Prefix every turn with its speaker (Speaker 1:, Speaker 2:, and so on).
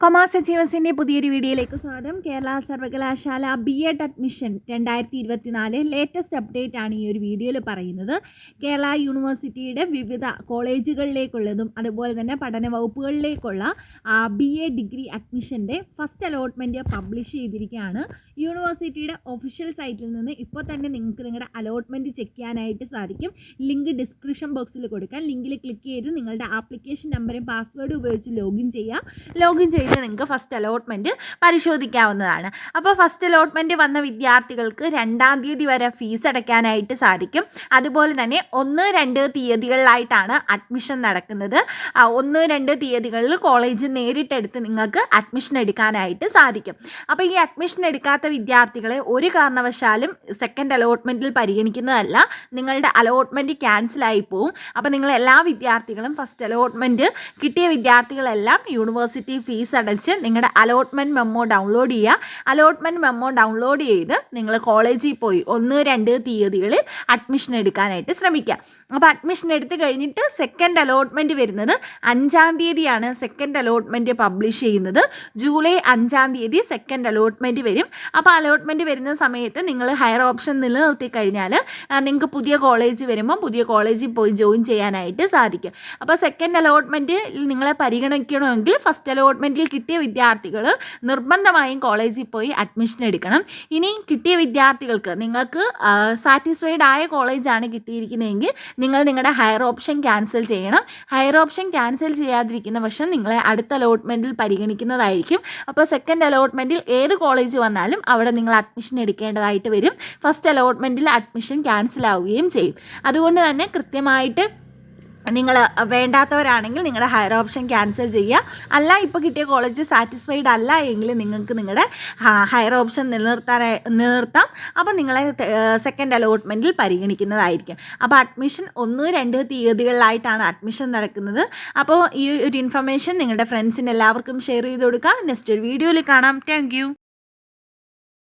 Speaker 1: Commerce അച്ചീവേഴ്സിൻ്റെ പുതിയൊരു വീഡിയോയിലേക്ക് സ്വാഗതം. കേരള സർവകലാശാല BEd അഡ്മിഷൻ 2024 ലേറ്റസ്റ്റ് അപ്ഡേറ്റ് ആണ് ഈ ഒരു വീഡിയോയിൽ പറയുന്നത്. കേരള യൂണിവേഴ്സിറ്റിയുടെ വിവിധ കോളേജുകളിലേക്കുള്ളതും അതുപോലെ തന്നെ പഠന വകുപ്പുകളിലേക്കുള്ള BA ഡിഗ്രി അഡ്മിഷൻ്റെ ഫസ്റ്റ് അലോട്ട്മെൻറ്റ് പബ്ലിഷ് ചെയ്തിരിക്കുകയാണ്. യൂണിവേഴ്സിറ്റിയുടെ ഒഫീഷ്യൽ സൈറ്റിൽ നിന്ന് ഇപ്പോൾ തന്നെ നിങ്ങൾക്ക് നിങ്ങളുടെ അലോട്ട്മെൻറ്റ് ചെക്ക് ചെയ്യാനായിട്ട് സാധിക്കും. ലിങ്ക് ഡിസ്ക്രിപ്ഷൻ ബോക്സിൽ കൊടുക്കാം. ലിങ്കിൽ ക്ലിക്ക് ചെയ്ത് നിങ്ങളുടെ ആപ്ലിക്കേഷൻ നമ്പറും പാസ്വേഡും ഉപയോഗിച്ച് ലോഗിൻ ചെയ്ത് നിങ്ങൾക്ക് ഫസ്റ്റ് അലോട്ട്മെൻറ്റ് പരിശോധിക്കാവുന്നതാണ്. അപ്പോൾ ഫസ്റ്റ് അലോട്ട്മെൻറ്റ് വന്ന വിദ്യാർത്ഥികൾക്ക് 2-ാം തീയതി വരെ ഫീസ് അടയ്ക്കാനായിട്ട് സാധിക്കും. അതുപോലെ തന്നെ 1-2 തീയതികളിലായിട്ടാണ് അഡ്മിഷൻ നടക്കുന്നത്. 1-2 തീയതികളിൽ കോളേജ് നേരിട്ടെടുത്ത് നിങ്ങൾക്ക് അഡ്മിഷൻ എടുക്കാനായിട്ട് സാധിക്കും. അപ്പോൾ ഈ അഡ്മിഷൻ എടുക്കാത്ത വിദ്യാർത്ഥികളെ ഒരു കാരണവശാലും സെക്കൻഡ് അലോട്ട്മെൻറ്റിൽ പരിഗണിക്കുന്നതല്ല. നിങ്ങളുടെ അലോട്ട്മെൻറ്റ് ക്യാൻസലായി പോവും. അപ്പോൾ നിങ്ങൾ എല്ലാ വിദ്യാർത്ഥികളും ഫസ്റ്റ് അലോട്ട്മെൻറ്റ് കിട്ടിയ വിദ്യാർത്ഥികളെല്ലാം യൂണിവേഴ്സിറ്റി ഫീസ് അടച്ച് നിങ്ങളുടെ അലോട്ട്മെൻറ്റ് മെമ്മോ ഡൗൺലോഡ് ചെയ്യുക. അലോട്ട്മെൻറ്റ് മെമ്മോ ഡൗൺലോഡ് ചെയ്ത് നിങ്ങൾ കോളേജിൽ പോയി 1-2 തീയതികളിൽ അഡ്മിഷൻ എടുക്കാനായിട്ട് ശ്രമിക്കുക. അപ്പോൾ അഡ്മിഷൻ എടുത്ത് കഴിഞ്ഞിട്ട് സെക്കൻഡ് അലോട്ട്മെൻറ്റ് വരുന്നത് 5-ാം തീയതിയാണ്. സെക്കൻഡ് അലോട്ട്മെൻറ്റ് പബ്ലിഷ് ചെയ്യുന്നത് ജൂലൈ 5-ാം തീയതി സെക്കൻഡ് അലോട്ട്മെൻറ്റ് വരും. അപ്പോൾ അലോട്ട്മെൻറ്റ് വരുന്ന സമയത്ത് നിങ്ങൾ ഹയർ ഓപ്ഷൻ നിലനിർത്തി കഴിഞ്ഞാൽ നിങ്ങൾക്ക് പുതിയ കോളേജ് വരുമ്പോൾ പുതിയ കോളേജിൽ പോയി ജോയിൻ ചെയ്യാനായിട്ട് സാധിക്കും. അപ്പോൾ സെക്കൻഡ് അലോട്ട്മെൻറ്റ് നിങ്ങളെ പരിഗണിക്കണമെങ്കിൽ ഫസ്റ്റ് അലോട്ട്മെൻറ്റിൽ കിട്ടിയ വിദ്യാർത്ഥികൾ നിർബന്ധമായും കോളേജിൽ പോയി അഡ്മിഷൻ എടുക്കണം. ഇനി കിട്ടിയ വിദ്യാർത്ഥികൾക്ക് നിങ്ങൾക്ക് സാറ്റിസ്ഫൈഡ് ആയ കോളേജാണ് കിട്ടിയിരിക്കുന്നതെങ്കിൽ നിങ്ങൾ നിങ്ങളുടെ ഹയർ ഓപ്ഷൻ ക്യാൻസൽ ചെയ്യണം. ഹയർ ഓപ്ഷൻ ക്യാൻസൽ ചെയ്യാതിരിക്കുന്ന പക്ഷം നിങ്ങളെ അടുത്ത അലോട്ട്മെൻറ്റിൽ പരിഗണിക്കുന്നതായിരിക്കും. അപ്പോൾ സെക്കൻഡ് അലോട്ട്മെൻറ്റിൽ ഏത് കോളേജ് വന്നാലും അവിടെ നിങ്ങൾ അഡ്മിഷൻ എടുക്കേണ്ടതായിട്ട് വരും. ഫസ്റ്റ് അലോട്ട്മെൻറ്റിൽ അഡ്മിഷൻ ക്യാൻസൽ ആവുകയും ചെയ്യും. അതുകൊണ്ട് തന്നെ കൃത്യമായിട്ട് നിങ്ങൾ വേണ്ടാത്തവരാണെങ്കിൽ നിങ്ങളുടെ ഹയർ ഓപ്ഷൻ ക്യാൻസൽ ചെയ്യുക. അല്ല, ഇപ്പോൾ കിട്ടിയ കോളേജ് സാറ്റിസ്ഫൈഡ് അല്ല എങ്കിൽ നിങ്ങൾക്ക് നിങ്ങളുടെ ഹയർ ഓപ്ഷൻ നിലനിർത്താം. അപ്പോൾ നിങ്ങളെ സെക്കൻഡ് അലോട്ട്മെൻറ്റിൽ പരിഗണിക്കുന്നതായിരിക്കും. അപ്പോൾ അഡ്മിഷൻ 1-2 തീയതികളിലായിട്ടാണ് അഡ്മിഷൻ നടക്കുന്നത്. അപ്പോൾ ഈ ഒരു ഇൻഫർമേഷൻ നിങ്ങളുടെ ഫ്രണ്ട്സിന് എല്ലാവർക്കും ഷെയർ ചെയ്ത് കൊടുക്കുക. നെക്സ്റ്റ് ഒരു വീഡിയോയിൽ കാണാം. Thank you.